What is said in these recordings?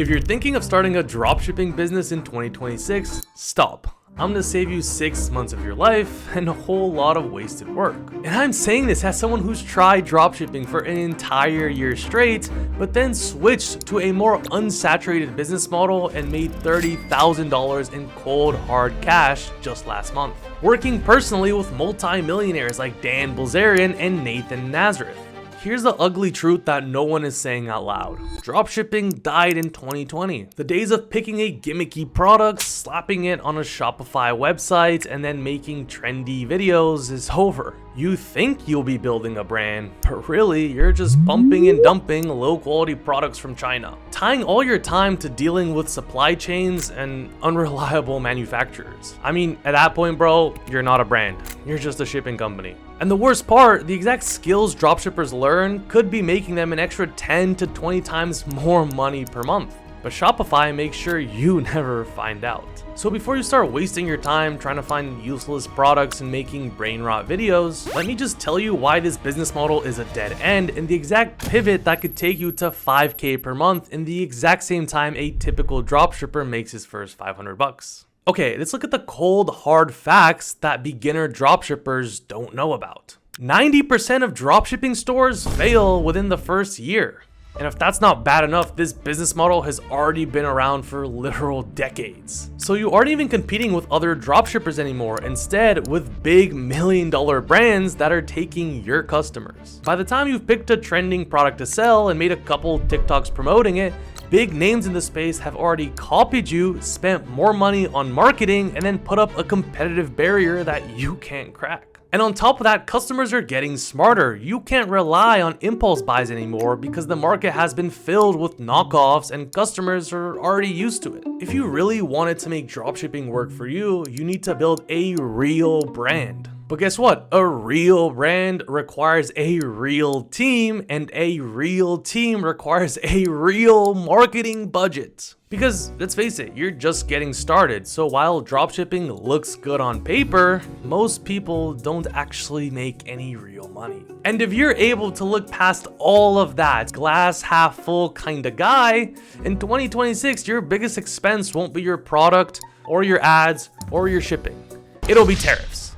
If you're thinking of starting a dropshipping business in 2026, stop. I'm gonna save you 6 months of your life and a whole lot of wasted work. And I'm saying this as someone who's tried dropshipping for an entire year straight, but then switched to a more unsaturated business model and made $30,000 in cold hard cash just last month, working personally with multi-millionaires like Bilzerian and Nazareth. Here's the ugly truth that no one is saying out loud. Dropshipping died in 2020. The days of picking a gimmicky product, slapping it on a Shopify website, and then making trendy videos is over. You think you'll be building a brand, but really you're just pumping and dumping low quality products from China, tying all your time to dealing with supply chains and unreliable manufacturers. I mean, at that point, bro, you're not a brand. You're just a shipping company. And the worst part, the exact skills dropshippers learn could be making them an extra 10 to 20 times more money per month. But Shopify makes sure you never find out. So before you start wasting your time trying to find useless products and making brain rot videos, let me just tell you why this business model is a dead end and the exact pivot that could take you to 5K per month in the exact same time a typical dropshipper makes his first 500 bucks. Okay, let's look at the cold, hard facts that beginner dropshippers don't know about. 90% of dropshipping stores fail within the first year. And if that's not bad enough, this business model has already been around for literal decades. So you aren't even competing with other dropshippers anymore, instead with big $1 million brands that are taking your customers. By the time you've picked a trending product to sell and made a couple TikToks promoting it, big names in the space have already copied you, spent more money on marketing, and then put up a competitive barrier that you can't crack. And on top of that, customers are getting smarter. You can't rely on impulse buys anymore because the market has been filled with knockoffs and customers are already used to it. If you really wanted to make dropshipping work for you, you need to build a real brand. But guess what? A real brand requires a real team, and a real team requires a real marketing budget. Because let's face it, you're just getting started. So while dropshipping looks good on paper, most people don't actually make any real money. And if you're able to look past all of that glass half full kind of guy, in 2026, your biggest expense won't be your product or your ads or your shipping. It'll be tariffs.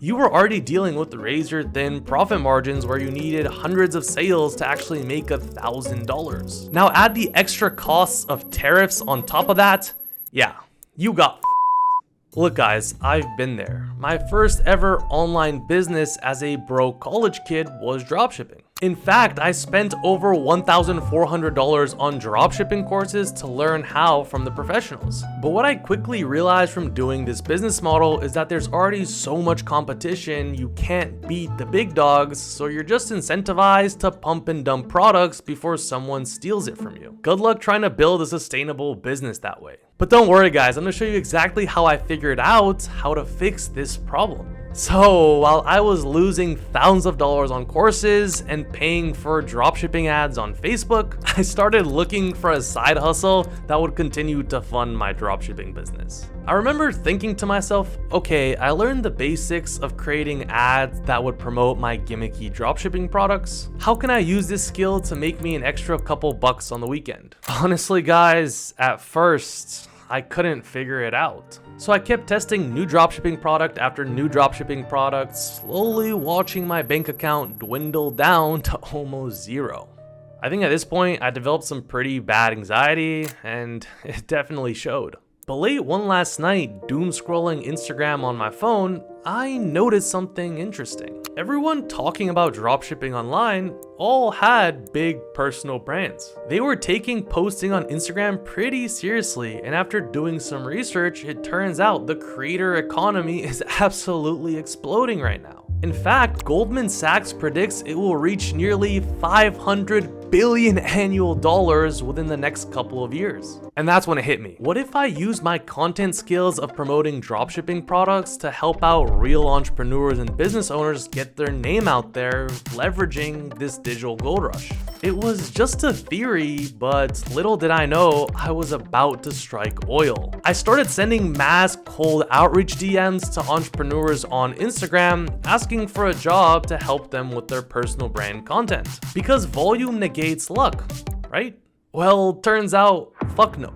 You were already dealing with razor thin profit margins where you needed hundreds of sales to actually make $1,000. Now add the extra costs of tariffs on top of that. Yeah, you got Look guys, I've been there. My first ever online business as a broke college kid was dropshipping. In fact, I spent over $1,400 on dropshipping courses to learn how from the professionals. But what I quickly realized from doing this business model is that there's already so much competition, you can't beat the big dogs, so you're just incentivized to pump and dump products before someone steals it from you. Good luck trying to build a sustainable business that way. But don't worry guys, I'm gonna show you exactly how I figured out how to fix this problem. So while I was losing thousands of dollars on courses and paying for dropshipping ads on Facebook, I started looking for a side hustle that would continue to fund my dropshipping business. I remember thinking to myself, okay, I learned the basics of creating ads that would promote my gimmicky dropshipping products. How can I use this skill to make me an extra couple bucks on the weekend? Honestly guys, at first, I couldn't figure it out. So I kept testing new dropshipping product after new dropshipping product, slowly watching my bank account dwindle down to almost zero. I think at this point I developed some pretty bad anxiety and it definitely showed. But late one last night, doom scrolling Instagram on my phone, I noticed something interesting. Everyone talking about dropshipping online all had big personal brands. They were taking posting on Instagram pretty seriously, and after doing some research, it turns out the creator economy is absolutely exploding right now. In fact, Goldman Sachs predicts it will reach nearly $500 billion annual dollars within the next couple of years. And that's when it hit me. What if I use my content skills of promoting dropshipping products to help out real entrepreneurs and business owners get their name out there, leveraging this digital gold rush? It was just a theory, but little did I know I was about to strike oil. I started sending mass cold outreach DMs to entrepreneurs on Instagram, asking for a job to help them with their personal brand content. Because volume negates luck, right? Well, turns out Fuck no.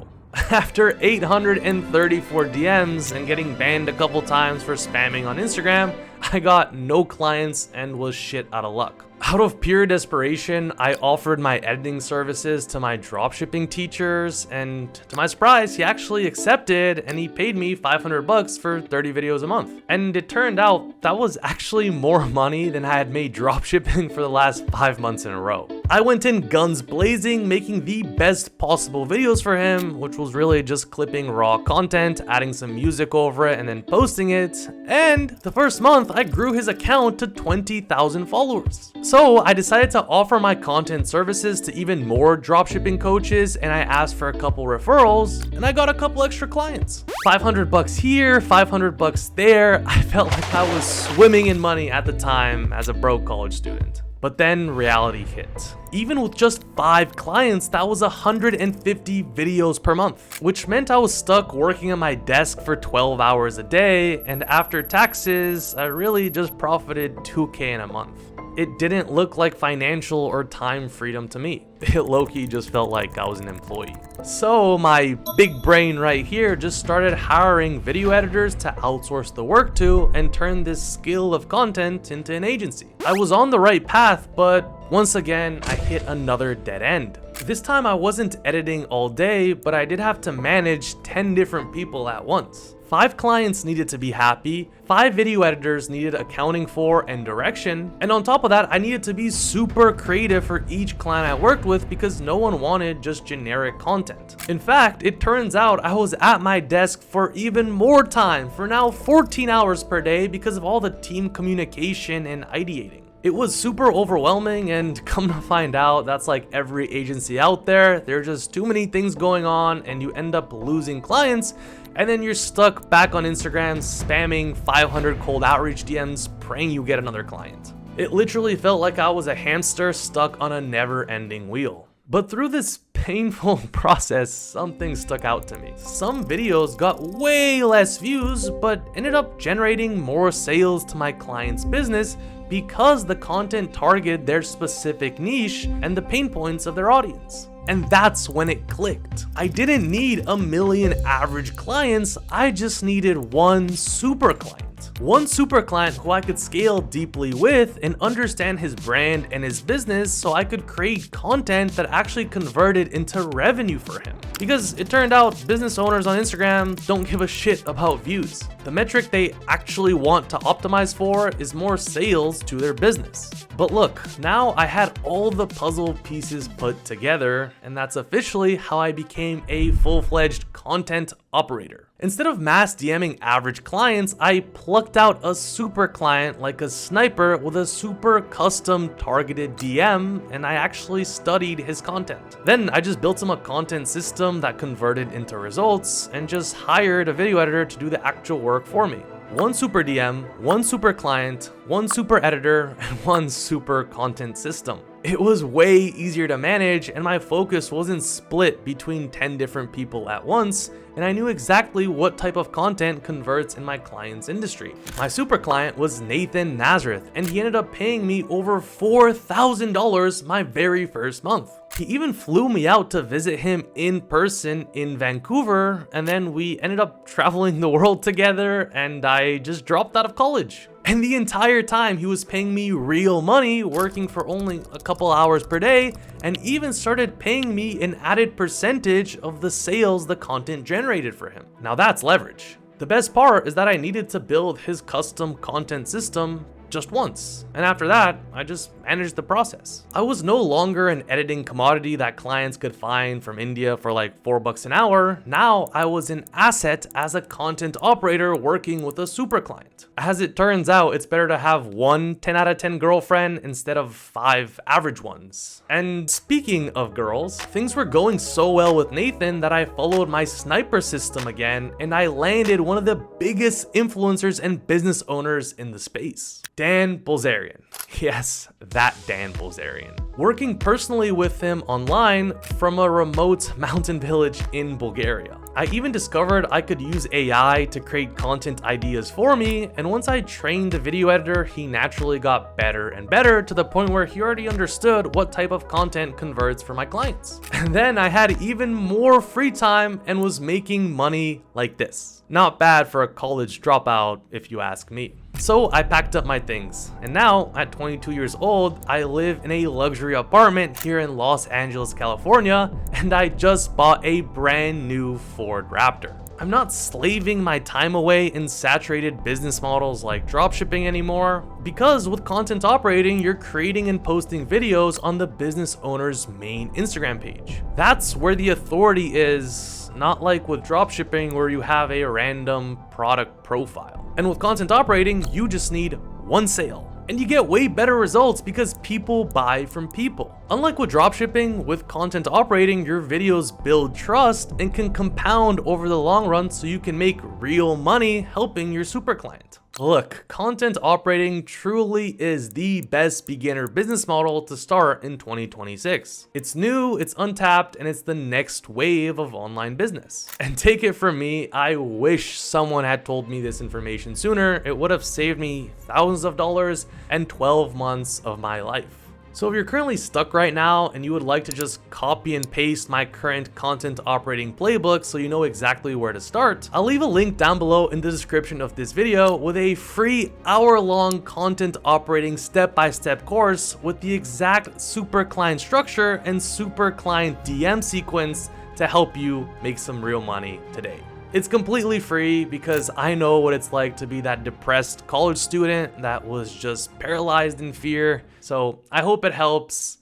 After 834 DMs and getting banned a couple times for spamming on Instagram, I got no clients and was shit out of luck. Out of pure desperation, I offered my editing services to my dropshipping teachers, and to my surprise, he actually accepted and he paid me $500 for 30 videos a month. And it turned out that was actually more money than I had made dropshipping for the last 5 months in a row. I went in guns blazing, making the best possible videos for him, which was really just clipping raw content, adding some music over it, and then posting it. And the first month, I grew his account to 20,000 followers. So I decided to offer my content services to even more dropshipping coaches, and I asked for a couple referrals, and I got a couple extra clients. $500 here, $500 there. I felt like I was swimming in money at the time as a broke college student. But then reality hit. Even with just 5 clients, that was 150 videos per month, which meant I was stuck working at my desk for 12 hours a day, and after taxes, I really just profited $2K in a month. It didn't look like financial or time freedom to me. It low-key just felt like I was an employee. So my big brain right here just started hiring video editors to outsource the work to and turn this skill of content into an agency. I was on the right path, but once again, I hit another dead end. This time I wasn't editing all day, but I did have to manage 10 different people at once. 5 clients needed to be happy, 5 video editors needed accounting for and direction, and on top of that, I needed to be super creative for each client I worked with because no one wanted just generic content. In fact, it turns out I was at my desk for even more time, for now 14 hours per day because of all the team communication and ideating. It was super overwhelming, and come to find out, that's like every agency out there. There are just too many things going on and you end up losing clients, and then you're stuck back on Instagram spamming 500 cold outreach DMs praying you get another client. It literally felt like I was a hamster stuck on a never-ending wheel. But through this painful process, something stuck out to me. Some videos got way less views, but ended up generating more sales to my client's business because the content targeted their specific niche and the pain points of their audience. And that's when it clicked. I didn't need a million average clients, I just needed one super client. One super client who I could scale deeply with and understand his brand and his business so I could create content that actually converted into revenue for him. Because it turned out business owners on Instagram don't give a shit about views. The metric they actually want to optimize for is more sales to their business. But look, now I had all the puzzle pieces put together, and that's officially how I became a full-fledged content operator. Instead of mass DMing average clients, I plucked out a super client like a sniper with a super custom targeted DM, and I actually studied his content. Then I just built him a content system that converted into results and just hired a video editor to do the actual work for me. One super DM, one super client, one super editor, and one super content system. It was way easier to manage, and my focus wasn't split between 10 different people at once, and I knew exactly what type of content converts in my client's industry. My super client was Nathan Nazareth, and he ended up paying me over $4,000 my very first month. He even flew me out to visit him in person in Vancouver, and then we ended up traveling the world together, and I just dropped out of college. And the entire time he was paying me real money, working for only a couple hours per day, and even started paying me an added percentage of the sales the content generated for him. Now that's leverage. The best part is that I needed to build his custom content system just once, and after that, I just managed the process. I was no longer an editing commodity that clients could find from India for like $4 an hour. Now I was an asset as a content operator working with a super client. As it turns out, it's better to have one 10 out of 10 girlfriend instead of 5 average ones. And speaking of girls, things were going so well with Nathan that I followed my sniper system again, and I landed one of the biggest influencers and business owners in the space. Bilzerian. Yes, that Dan Bilzerian, working personally with him online from a remote mountain village in Bulgaria. I even discovered I could use AI to create content ideas for me, and once I trained the video editor, he naturally got better and better to the point where he already understood what type of content converts for my clients. And then I had even more free time and was making money like this. Not bad for a college dropout, if you ask me. So I packed up my things, and now at 22 years old, I live in a luxury apartment here in Los Angeles, California, and I just bought a brand new Ford Raptor. I'm not slaving my time away in saturated business models like dropshipping anymore, because with content operating, you're creating and posting videos on the business owner's main Instagram page. That's where the authority is, not like with dropshipping where you have a random product profile. And with content operating, you just need one sale. And you get way better results because people buy from people. Unlike with dropshipping, with content operating, your videos build trust and can compound over the long run so you can make real money helping your super client. Look, content operating truly is the best beginner business model to start in 2026. It's new, it's untapped, and it's the next wave of online business. And take it from me, I wish someone had told me this information sooner. It would have saved me thousands of dollars and 12 months of my life. So if you're currently stuck right now and you would like to just copy and paste my current content operating playbook so you know exactly where to start, I'll leave a link down below in the description of this video with a free hour-long content operating step-by-step course with the exact super client structure and super client DM sequence to help you make some real money today. It's completely free because I know what it's like to be that depressed college student that was just paralyzed in fear. So I hope it helps.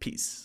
Peace.